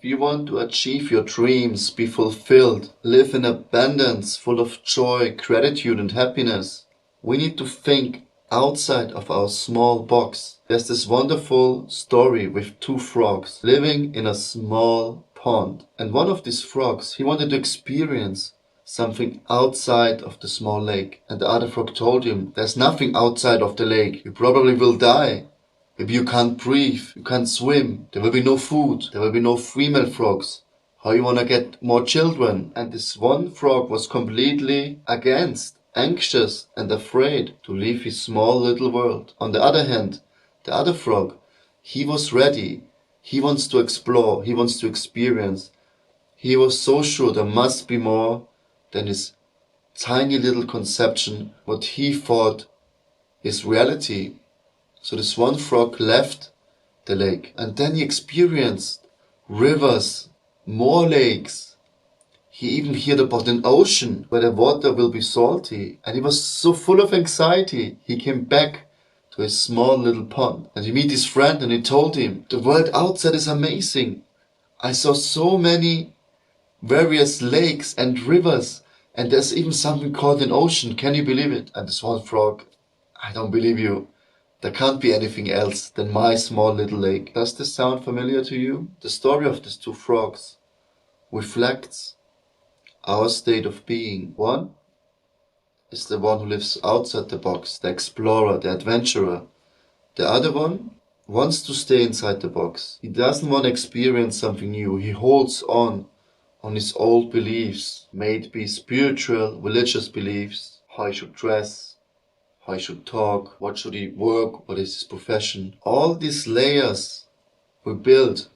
If you want to achieve your dreams, be fulfilled, live in abundance, full of joy, gratitude and happiness, we need to think outside of our small box. There's this wonderful story with two frogs living in a small pond. And one of these frogs, he wanted to experience something outside of the small lake. And the other frog told him, there's nothing outside of the lake. You probably will die. Maybe you can't breathe, you can't swim, there will be no food, there will be no female frogs. How you wanna get more children? And this one frog was completely against, anxious and afraid to leave his small little world. On the other hand, the other frog, he was ready. He wants to explore, he wants to experience. He was so sure there must be more than his tiny little conception, what he thought is reality. So this one frog left the lake and then he experienced rivers, more lakes. He even heard about an ocean where the water will be salty, and he was so full of anxiety. He came back to his small little pond and he met his friend and he told him, the world outside is amazing. I saw so many various lakes and rivers, and there's even something called an ocean. Can you believe it? And this one frog, I don't believe you. There can't be anything else than my small little lake. Does this sound familiar to you? The story of these two frogs reflects our state of being. One is the one who lives outside the box, the explorer, the adventurer. The other one wants to stay inside the box. He doesn't want to experience something new. He holds on his old beliefs, may it be spiritual, religious beliefs, how he should dress, how he should talk, what should he work, what is his profession. All these layers we build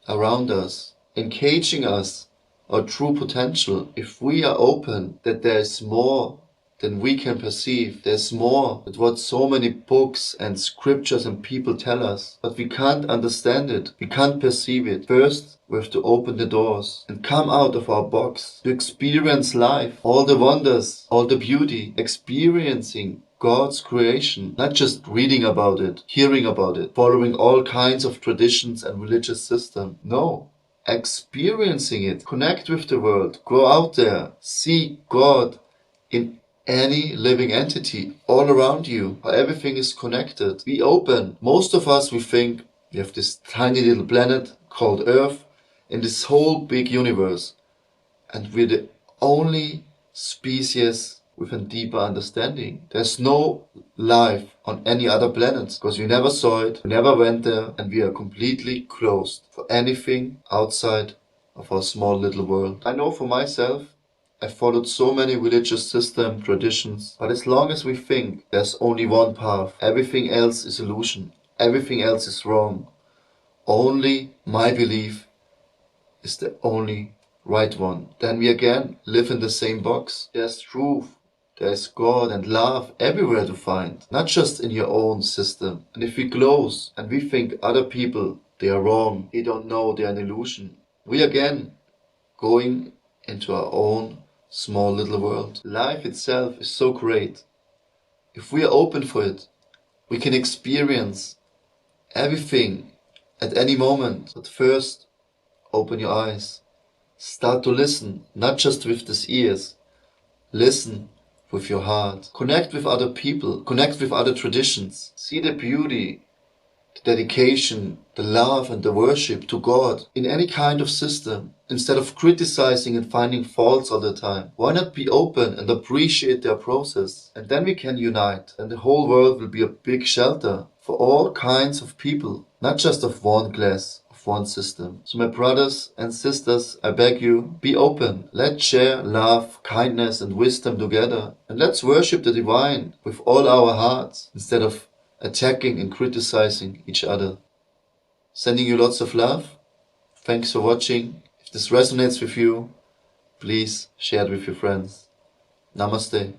around us, encaging us, our true potential. If we are open that there is more than we can perceive, there's more than what so many books and scriptures and people tell us, but we can't understand it, we can't perceive it. First, we have to open the doors and come out of our box to experience life, all the wonders, all the beauty, experiencing God's creation, not just reading about it, hearing about it, following all kinds of traditions and religious systems. No, experiencing it. Connect with the world, go out there, see God in any living entity all around you, how everything is connected. Be open. Most of us, we think we have this tiny little planet called Earth in this whole big universe, and we're the only species with a deeper understanding. There's no life on any other planet because we never saw it, we never went there, and we are completely closed for anything outside of our small little world. I know for myself, I followed so many religious systems, traditions, but as long as we think there's only one path, everything else is illusion, everything else is wrong, only my belief is the only right one, then we again live in the same box. There's truth, there's God and love everywhere to find, not just in your own system. And if we close and we think other people, they are wrong, they don't know, they are an illusion, we again going into our own small little world. Life itself is so great. If we are open for it, we can experience everything at any moment. But first, open your eyes. Start to listen, not just with these ears. Listen with your heart. Connect with other people. Connect with other traditions. See the beauty, the dedication, the love and the worship to God in any kind of system. Instead of criticizing and finding faults all the time, why not be open and appreciate their process? And then we can unite, and the whole world will be a big shelter for all kinds of people, not just of one class, of one system. So my brothers and sisters, I beg you, be open. Let's share love, kindness and wisdom together. And let's worship the divine with all our hearts, instead of attacking and criticizing each other. Sending you lots of love. Thanks for watching. If this resonates with you, please share it with your friends. Namaste.